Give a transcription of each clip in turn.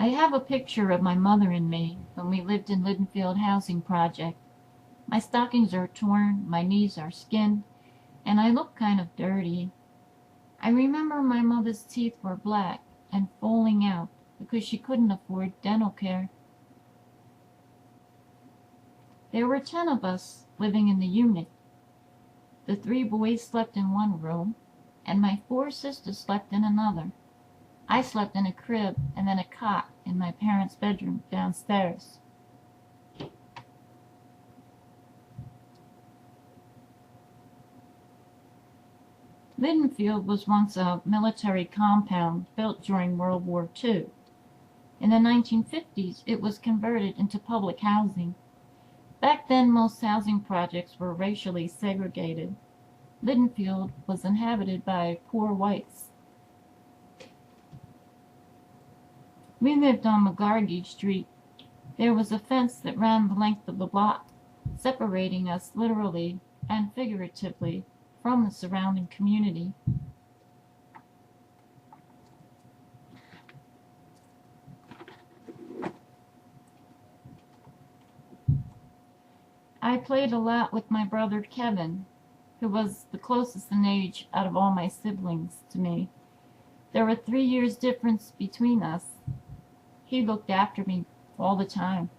I have a picture of my mother and me when we lived in Lydenfield Housing Project. My stockings are torn, my knees are skinned, and I look kind of dirty. I remember my mother's teeth were black and falling out because she couldn't afford dental care. There were 10 of us living in the unit. The 3 boys slept in one room, and my 4 sisters slept in another. I slept in a crib and then a cot in my parents' bedroom downstairs. Lydenfield was once a military compound built during World War II. In the 1950s, it was converted into public housing. Back then, most housing projects were racially segregated. Lydenfield was inhabited by poor whites. We lived on McGargy Street. There was a fence that ran the length of the block, separating us literally and figuratively from the surrounding community. I played a lot with my brother Kevin, who was the closest in age out of all my siblings to me. There were 3 years difference between us. He looked after me all the time.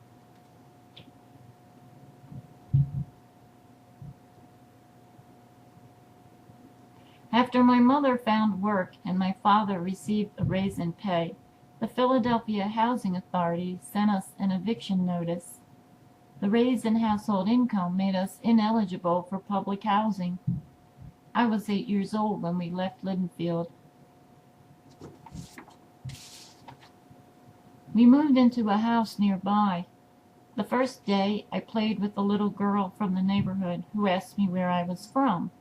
After my mother found work and my father received a raise in pay, the Philadelphia Housing Authority sent us an eviction notice. The raise in household income made us ineligible for public housing. I was 8 years old when we left Lydenfield. We moved into a house nearby. The first day, I played with a little girl from the neighborhood who asked me where I was from.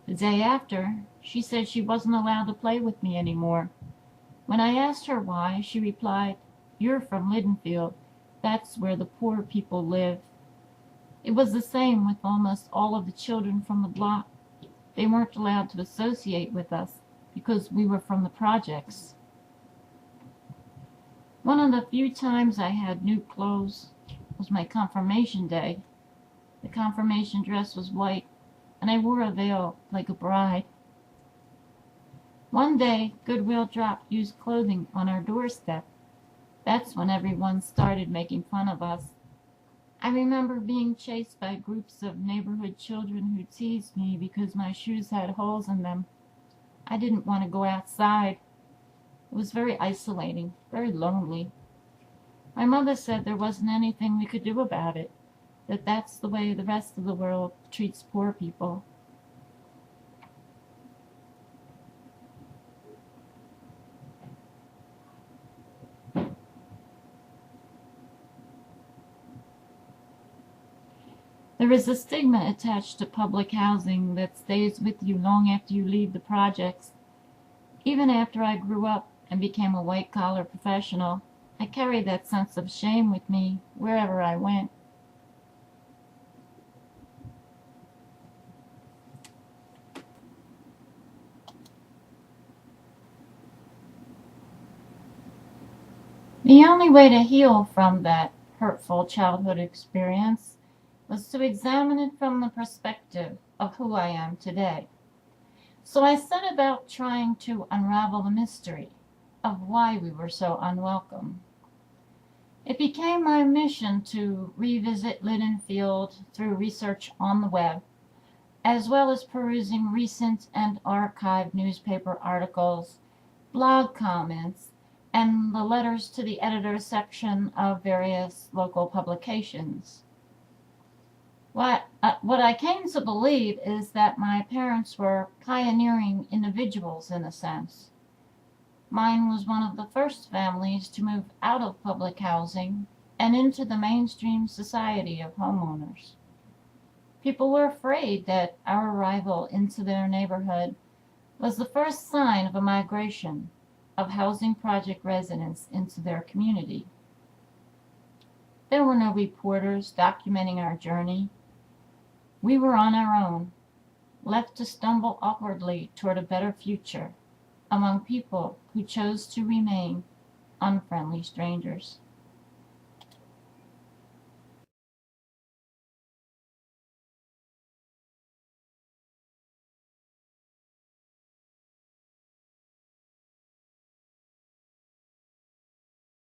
The day after, she said she wasn't allowed to play with me anymore. When I asked her why, she replied, "You're from Lydenfield. That's where the poor people live." It was the same with almost all of the children from the block. They weren't allowed to associate with us because we were from the projects. One of the few times I had new clothes was my confirmation day. The confirmation dress was white, and I wore a veil like a bride. One day, Goodwill dropped used clothing on our doorstep. That's when everyone started making fun of us. I remember being chased by groups of neighborhood children who teased me because my shoes had holes in them. I didn't want to go outside. It was very isolating, very lonely. My mother said there wasn't anything we could do about it, that that's the way the rest of the world treats poor people. There is a stigma attached to public housing that stays with you long after you leave the projects. Even after I grew up and became a white-collar professional, I carried that sense of shame with me wherever I went. The only way to heal from that hurtful childhood experience was to examine it from the perspective of who I am today. So I set about trying to unravel the mystery of why we were so unwelcome. It became my mission to revisit Lydenfield through research on the web, as well as perusing recent and archived newspaper articles, blog comments, and the letters to the editor section of various local publications. What I came to believe is that my parents were pioneering individuals in a sense. Mine was one of the first families to move out of public housing and into the mainstream society of homeowners. People were afraid that our arrival into their neighborhood was the first sign of a migration of housing project residents into their community. There were no reporters documenting our journey. We were on our own, left to stumble awkwardly toward a better future among people who chose to remain, unfriendly strangers.